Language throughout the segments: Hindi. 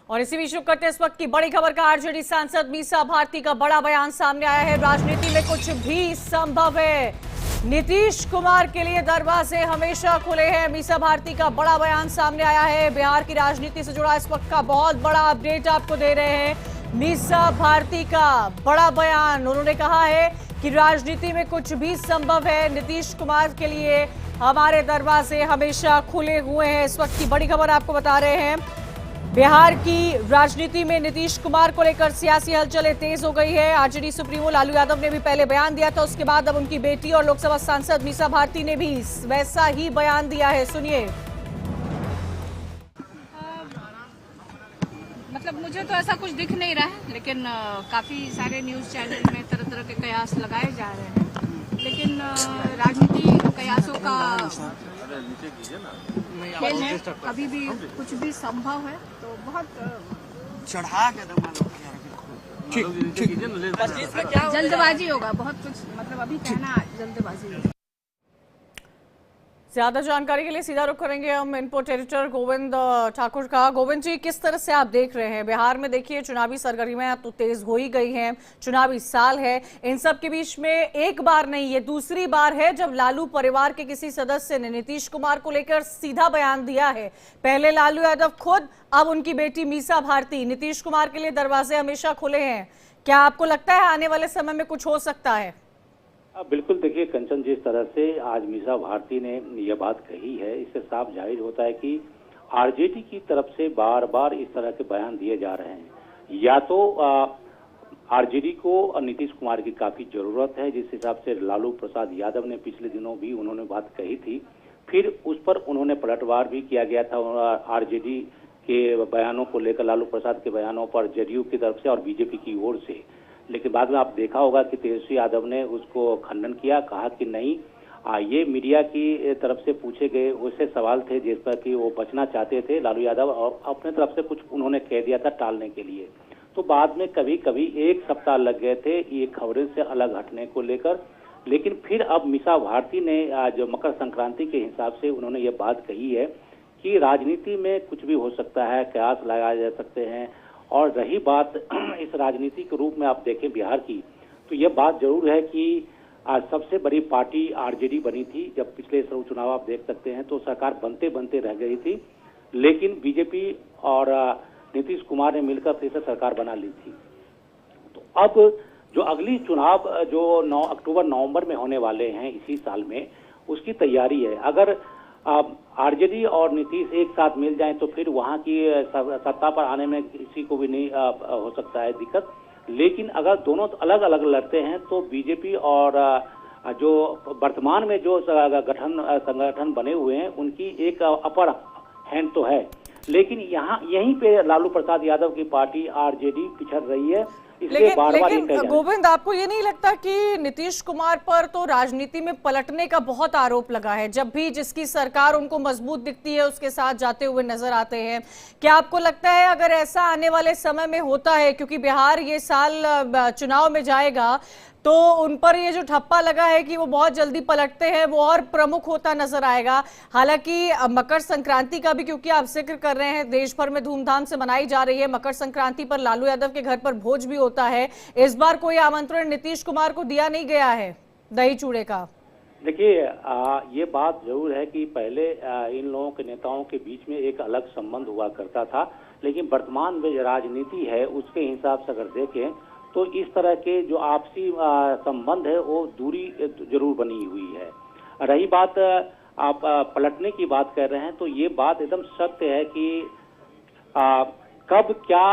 और इसी बीच शुरू करते हैं इस वक्त की बड़ी खबर का। आरजेडी सांसद मीसा भारती का बड़ा बयान सामने आया है। राजनीति में कुछ भी संभव है, नीतीश कुमार के लिए दरवाजे हमेशा खुले हैं। मीसा भारती का बड़ा बयान सामने आया है। बिहार की राजनीति से जुड़ा इस वक्त का बहुत बड़ा अपडेट आपको दे रहे हैं। मीसा भारती का बड़ा बयान, उन्होंने कहा है कि राजनीति में कुछ भी संभव है, नीतीश कुमार के लिए हमारे दरवाजे हमेशा खुले हुए हैं। इस वक्त की बड़ी खबर आपको बता रहे हैं। बिहार की राजनीति में नीतीश कुमार को लेकर सियासी हलचलें तेज हो गई है। आरजेडी सुप्रीमो लालू यादव ने भी पहले बयान दिया था, उसके बाद अब उनकी बेटी और लोकसभा सांसद मीसा भारती ने भी वैसा ही बयान दिया है। सुनिए। मतलब मुझे तो ऐसा कुछ दिख नहीं रहा है, लेकिन काफी सारे न्यूज चैनल में तरह तरह के कयास लगाए जा रहे हैं, लेकिन राजनीति कयासों का खेल है, कभी भी कुछ भी संभव है। तो बहुत चढ़ा के जल्दबाजी होगा, बहुत कुछ मतलब अभी कहना जल्दबाजी होगा। ज्यादा जानकारी के लिए सीधा रुख करेंगे हम इनपुट एडिटर गोविंद ठाकुर का। गोविंद जी, किस तरह से आप देख रहे हैं बिहार में? देखिए, चुनावी सरगर्मियां तो तेज हो ही गई हैं, चुनावी साल है। इन सब के बीच में एक बार नहीं, ये दूसरी बार है जब लालू परिवार के किसी सदस्य ने नीतीश कुमार को लेकर सीधा बयान दिया है। पहले लालू यादव खुद, अब उनकी बेटी मीसा भारती। नीतीश कुमार के लिए दरवाजे हमेशा खुले हैं। क्या आपको लगता है आने वाले समय में कुछ हो सकता है? बिल्कुल। देखिए कंचन, जिस तरह से आज मीसा भारती ने यह बात कही है, इससे साफ जाहिर होता है कि आरजेडी की तरफ से बार बार इस तरह के बयान दिए जा रहे हैं। या तो आरजेडी को नीतीश कुमार की काफी जरूरत है, जिस हिसाब से लालू प्रसाद यादव ने पिछले दिनों भी उन्होंने बात कही थी, फिर उस पर उन्होंने पलटवार भी किया गया था आरजेडी के बयानों को लेकर, लालू प्रसाद के बयानों पर जेडीयू की तरफ से और बीजेपी की ओर से। लेकिन बाद में आप देखा होगा कि तेजस्वी यादव ने उसको खंडन किया, कहा कि नहीं, ये मीडिया की तरफ से पूछे गए उससे सवाल थे जिस पर कि वो बचना चाहते थे लालू यादव, और अपने तरफ से कुछ उन्होंने कह दिया था टालने के लिए। तो बाद में कभी कभी एक सप्ताह लग गए थे ये खबरें से अलग हटने को लेकर। लेकिन फिर अब मीसा भारती ने आज मकर संक्रांति के हिसाब से उन्होंने ये बात कही है कि राजनीति में कुछ भी हो सकता है, कयास लगाए जा सकते हैं। और रही बात इस राजनीति के रूप में आप देखें बिहार की, तो यह बात जरूर है कि आज सबसे बड़ी पार्टी आरजेडी बनी थी। जब पिछले चुनाव आप देख सकते हैं तो सरकार बनते बनते रह गई थी, लेकिन बीजेपी और नीतीश कुमार ने मिलकर फिर से सरकार बना ली थी। तो अब जो अगली चुनाव जो 9 अक्टूबर नवंबर में होने वाले हैं इसी साल में, उसकी तैयारी है। अगर आरजेडी और नीतीश एक साथ मिल जाएं तो फिर वहां की सत्ता पर आने में किसी को भी नहीं हो सकता है दिक्कत। लेकिन अगर दोनों अलग अलग लड़ते हैं तो बीजेपी और जो वर्तमान में जो संगठन बने हुए हैं उनकी एक अपर हैंड तो है। लेकिन यहीं पे लालू प्रसाद यादव की पार्टी आरजेडी पिछड़ रही है। लेकिन गोविंद, आपको ये नहीं लगता कि नीतीश कुमार पर तो राजनीति में पलटने का बहुत आरोप लगा है? जब भी जिसकी सरकार उनको मजबूत दिखती है उसके साथ जाते हुए नजर आते हैं। क्या आपको लगता है अगर ऐसा आने वाले समय में होता है, क्योंकि बिहार ये साल चुनाव में जाएगा, तो उन पर ये जो ठप्पा लगा है कि वो बहुत जल्दी पलटते हैं, वो और प्रमुख होता नजर आएगा? हालांकि मकर संक्रांति का भी, क्योंकि आप जिक्र कर रहे हैं, देश भर में धूमधाम से मनाई जा रही है। मकर संक्रांति पर लालू यादव के घर पर भोज भी होता है। इस बार कोई आमंत्रण नीतीश कुमार को दिया नहीं गया है दही चूड़े का। देखिए, ये बात जरूर है कि पहले इन लोगों के नेताओं के बीच में एक अलग संबंध हुआ करता था, लेकिन वर्तमान में जो राजनीति है उसके हिसाब से अगर देखें तो इस तरह के जो आपसी संबंध है वो दूरी जरूर बनी हुई है। रही बात आप पलटने की बात कर रहे हैं, तो ये बात एकदम सत्य है कि कब क्या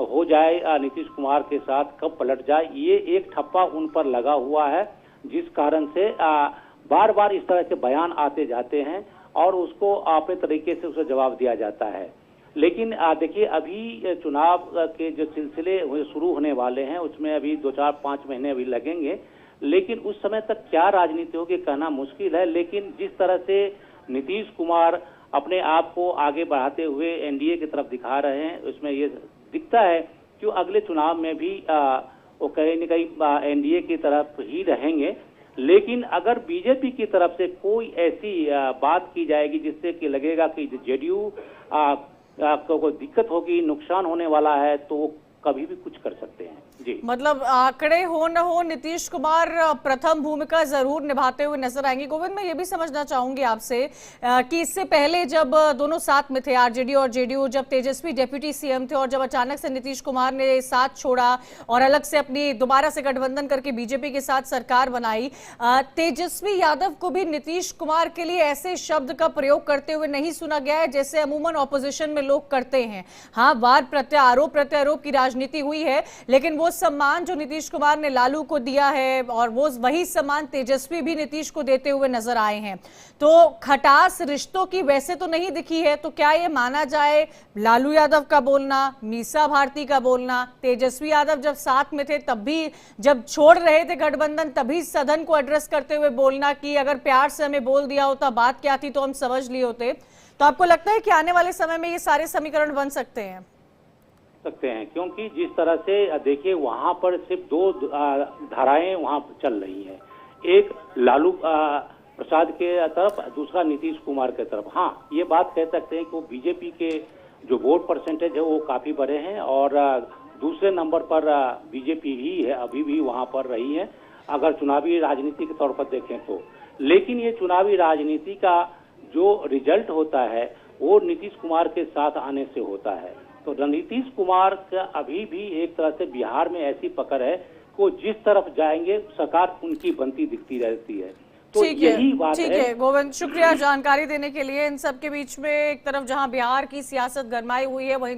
हो जाए नीतीश कुमार के साथ, कब पलट जाए, ये एक ठप्पा उन पर लगा हुआ है, जिस कारण से बार बार इस तरह के बयान आते जाते हैं और उसको अपने तरीके से उसे जवाब दिया जाता है। लेकिन देखिए, अभी चुनाव के जो सिलसिले शुरू होने वाले हैं उसमें अभी 2-4-5 महीने अभी लगेंगे, लेकिन उस समय तक क्या राजनीति होगी कहना मुश्किल है। लेकिन जिस तरह से नीतीश कुमार अपने आप को आगे बढ़ाते हुए एनडीए की तरफ दिखा रहे हैं, उसमें ये दिखता है कि अगले चुनाव में भी वो कहीं न कहीं एनडीए की तरफ ही रहेंगे। लेकिन अगर बीजेपी की तरफ से कोई ऐसी बात की जाएगी जिससे कि लगेगा कि जेडीयू आपको कोई दिक्कत होगी, नुकसान होने वाला है, तो वो कभी भी कुछ कर सकते हैं। जी, मतलब आंकड़े हो न हो, नीतीश कुमार प्रथम भूमिका जरूर निभाते हुए नजर आएंगे। गोविंद, मैं ये भी समझना चाहूंगी आपसे कि इससे पहले जब दोनों साथ में थे, आरजेडी और जेडीयू, जब तेजस्वी डेप्यूटी सीएम थे और जब अचानक से नीतीश कुमार ने साथ छोड़ा और अलग से अपनी दोबारा से गठबंधन करके बीजेपी के साथ सरकार बनाई, तेजस्वी यादव को भी नीतीश कुमार के लिए ऐसे शब्द का प्रयोग करते हुए नहीं सुना गया है जैसे अमूमन ऑपोजिशन में लोग करते हैं। हाँ, वार प्रत्यारोप की राजनीति हुई है, लेकिन वो सम्मान जो नीतीश कुमार ने लालू को दिया है और वो वही सम्मान तेजस्वी भी नीतीश को देते हुए नजर आए हैं। तो खटास रिश्तों की वैसे तो नहीं दिखी है, तो क्या ये माना जाए लालू यादव का बोलना, मीसा भारती का बोलना, तेजस्वी यादव जब साथ में थे तब भी, जब छोड़ रहे थे गठबंधन तभी सदन को एड्रेस करते हुए बोलना कि अगर प्यार से हमें बोल दिया होता, बात क्या थी तो हम समझ लिए होते, तो आपको लगता है कि आने वाले समय में ये सारे समीकरण बन सकते हैं? क्योंकि जिस तरह से देखिए वहां पर सिर्फ दो धाराएं वहां चल रही हैं, एक लालू प्रसाद के तरफ, दूसरा नीतीश कुमार के तरफ। हाँ, ये बात कह सकते हैं कि वो बीजेपी के जो वोट परसेंटेज है वो काफी बड़े हैं और दूसरे नंबर पर बीजेपी ही है, अभी भी वहां पर रही है अगर चुनावी राजनीति के तौर पर देखें तो। लेकिन ये चुनावी राजनीति का जो रिजल्ट होता है वो नीतीश कुमार के साथ आने से होता है। तो नीतीश कुमार का अभी भी एक तरह से बिहार में ऐसी पकड़ है कि जिस तरफ जाएंगे सरकार उनकी बनती दिखती रहती है। तो यही बात है। ठीक है गोविंद, शुक्रिया जानकारी देने के लिए। इन सब के बीच में एक तरफ जहां बिहार की सियासत गरमाई हुई है, वहीं